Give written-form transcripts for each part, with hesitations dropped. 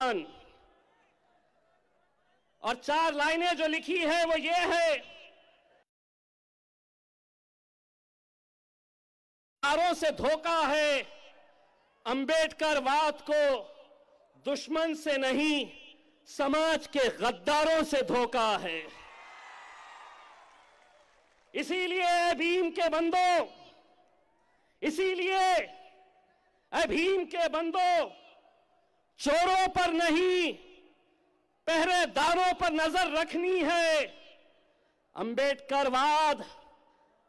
और 4 लाइनें जो लिखी है वो ये है, गद्दारों से धोखा है, अंबेडकरवाद को दुश्मन से नहीं समाज के गद्दारों से धोखा है। इसीलिए भीम के बंदों, इसीलिए भीम के बंदों, चोरों पर नहीं पहरेदारों पर नजर रखनी है। अंबेडकरवाद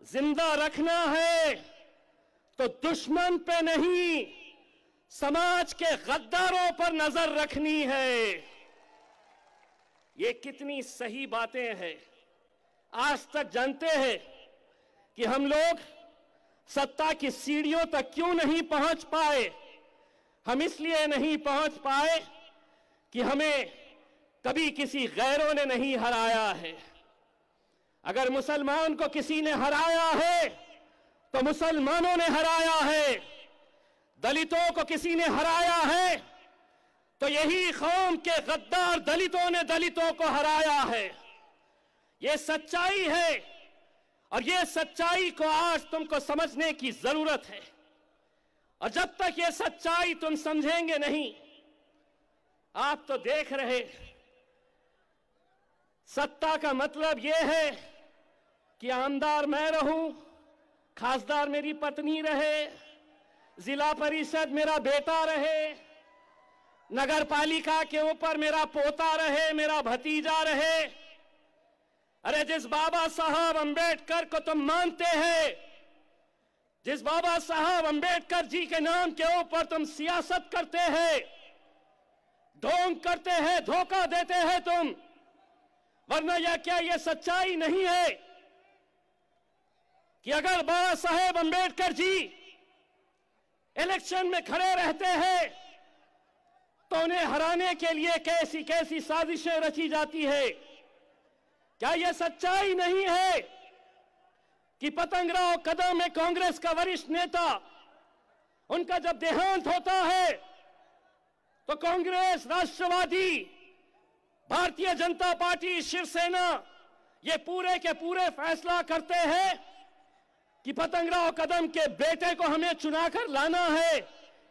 जिंदा रखना है तो दुश्मन पे नहीं समाज के गद्दारों पर नजर रखनी है। ये कितनी सही बातें हैं। आज तक जानते हैं कि हम लोग सत्ता की सीढ़ियों तक क्यों नहीं पहुंच पाए। हम इसलिए नहीं पहुंच पाए कि हमें कभी किसी गैरों ने नहीं हराया है। अगर मुसलमान को किसी ने हराया है तो मुसलमानों ने हराया है। दलितों को किसी ने हराया है तो यही कौम के गद्दार दलितों ने दलितों को हराया है। ये सच्चाई है और ये सच्चाई को आज तुमको समझने की जरूरत है। और जब तक ये सच्चाई तुम समझेंगे नहीं, आप तो देख रहे, सत्ता का मतलब ये है कि आमदार मैं रहूं, खासदार मेरी पत्नी रहे, जिला परिषद मेरा बेटा रहे, नगर पालिका के ऊपर मेरा पोता रहे, मेरा भतीजा रहे। अरे जिस बाबा साहब अंबेडकर को तुम मानते हैं, जिस बाबा साहब अंबेडकर जी के नाम के ऊपर तुम सियासत करते हैं, ढोंग करते हैं, धोखा देते हैं तुम, वरना यह क्या ये सच्चाई नहीं है कि अगर बाबा साहेब अंबेडकर जी इलेक्शन में खड़े रहते हैं तो उन्हें हराने के लिए कैसी कैसी साजिशें रची जाती है। क्या यह सच्चाई नहीं है कि पतंगराव कदम में कांग्रेस का वरिष्ठ नेता, उनका जब देहांत होता है तो कांग्रेस, राष्ट्रवादी, भारतीय जनता पार्टी, शिवसेना ये पूरे के पूरे फैसला करते हैं कि पतंगराव कदम के बेटे को हमें चुनाकर लाना है,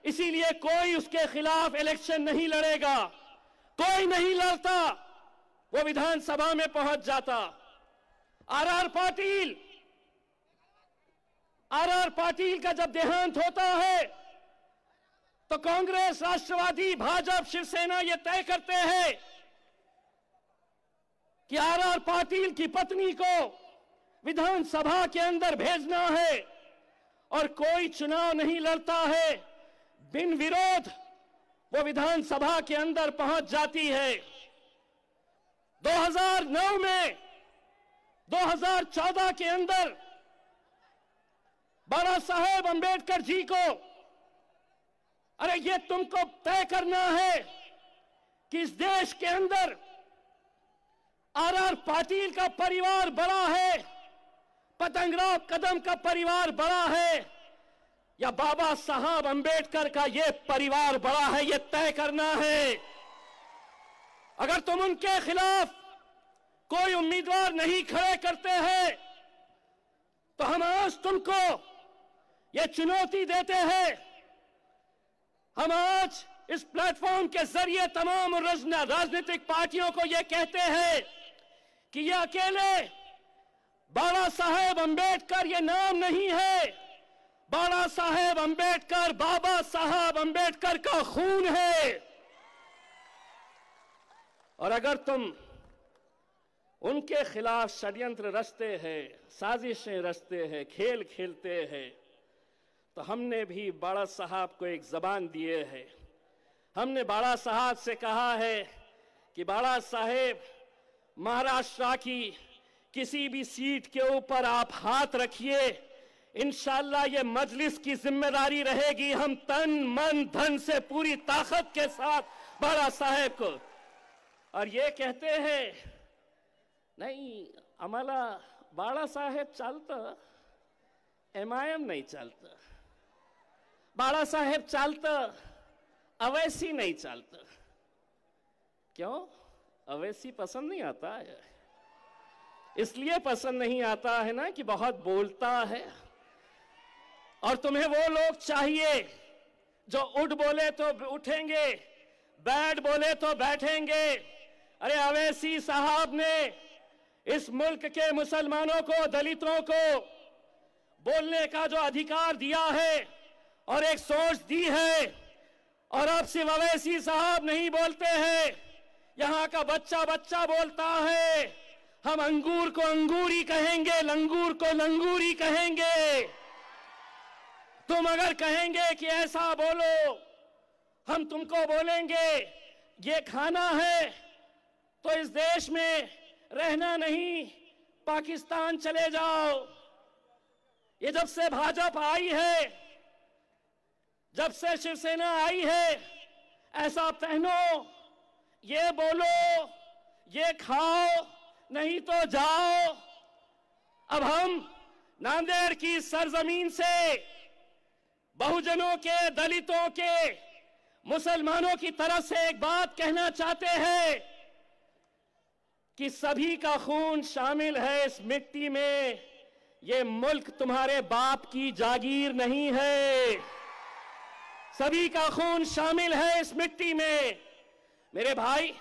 इसीलिए कोई उसके खिलाफ इलेक्शन नहीं लड़ेगा। कोई नहीं लड़ता, वो विधानसभा में पहुंच जाता। आर पाटिल का जब देहांत होता है तो कांग्रेस, राष्ट्रवादी, भाजपा, शिवसेना ये तय करते हैं कि आर पाटिल की पत्नी को विधानसभा के अंदर भेजना है और कोई चुनाव नहीं लड़ता है, बिन विरोध वो विधानसभा के अंदर पहुंच जाती है। 2009 में, 2014 के अंदर बाबा साहेब अंबेडकर जी को, अरे ये तुमको तय करना है कि इस देश के अंदर आर पाटिल का परिवार बड़ा है, पतंगराव कदम का परिवार बड़ा है, या बाबा साहब अंबेडकर का ये परिवार बड़ा है, ये तय करना है। अगर तुम उनके खिलाफ कोई उम्मीदवार नहीं खड़े करते हैं तो हम आज तुमको ये चुनौती देते हैं। हम आज इस प्लेटफॉर्म के जरिए तमाम राजनीतिक पार्टियों को ये कहते हैं कि ये अकेले बाबा साहेब अंबेडकर ये नाम नहीं है, बाबा साहेब अंबेडकर बाबा साहब अंबेडकर का खून है। और अगर तुम उनके खिलाफ षड्यंत्र रचते हैं, साजिशें रचते हैं, खेल खेलते हैं, तो हमने भी बाबा साहब को एक जबान दिए है। हमने बाबा साहब से कहा है कि बाबा साहेब, महाराष्ट्र की किसी भी सीट के ऊपर आप हाथ रखिए, इंशाअल्लाह ये मजलिस की जिम्मेदारी रहेगी। हम तन मन धन से पूरी ताकत के साथ बाबा साहेब को, और ये कहते हैं नाही आम्हाला बाळासाहेब चालतं, MIM नाही चालतं, बाळासाहेब चालतं, अवैसी नाही चालतं। क्यों? अवैसी पसंद नहीं आता है? इसलिए पसंद नहीं आता है ना कि बहुत बोलता है। और तुम्हें वो लोग चाहिए जो उठ बोले तो उठेंगे, बैठ बोले तो बैठेंगे। अरे अवैसी साहब ने इस मुल्क के मुसलमानों को, दलितों को बोलने का जो अधिकार दिया है और एक सोच दी है, और अब सिर्फ अवैसी साहब नहीं बोलते हैं, यहां का बच्चा बच्चा बोलता है। हम अंगूर को अंगूरी कहेंगे, लंगूर को लंगूरी कहेंगे। तुम अगर कहेंगे कि ऐसा बोलो, हम तुमको बोलेंगे ये खाना है तो इस देश में रहना नहीं, पाकिस्तान चले जाओ। ये जब से भाजपा आई है, जब से शिवसेना आई है, ऐसा पहनो, ये बोलो, ये खाओ, नहीं तो जाओ। अब हम नांदेड़ की सरजमीन से बहुजनों के, दलितों के, मुसलमानों की तरफ से एक बात कहना चाहते हैं कि सभी का खून शामिल है इस मिट्टी में। ये मुल्क तुम्हारे बाप की जागीर नहीं है। सभी का खून शामिल है इस मिट्टी में। मेरे भाई,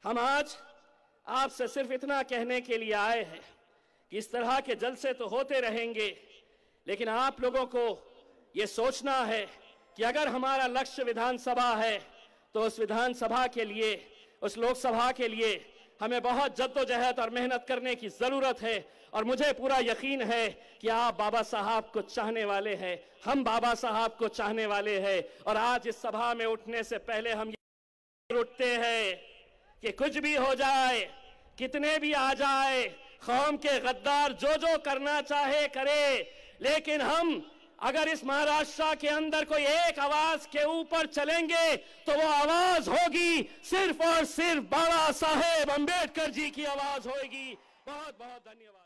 हम आज आपसे सिर्फ इतना कहने के लिए आए हैं कि इस तरह के जलसे तो होते रहेंगे, लेकिन आप लोगों को ये सोचना है कि अगर हमारा लक्ष्य विधानसभा है तो उस विधानसभा के लिए, उस लोकसभा के लिए हमें बहुत जद्दोजहद और मेहनत करने की जरूरत है। और मुझे पूरा यकीन है कि आप बाबा साहब को चाहने वाले हैं, हम बाबा साहब को चाहने वाले हैं। और आज इस सभा में उठने से पहले हम ये उठते हैं कि कुछ भी हो जाए, कितने भी आ जाए, कौम के गद्दार जो जो करना चाहे करे, लेकिन हम अगर इस महाराष्ट्र के अंदर कोई एक आवाज के ऊपर चलेंगे तो वो आवाज होगी सिर्फ और सिर्फ बाबा साहेब अंबेडकर जी की आवाज होगी। बहुत बहुत धन्यवाद।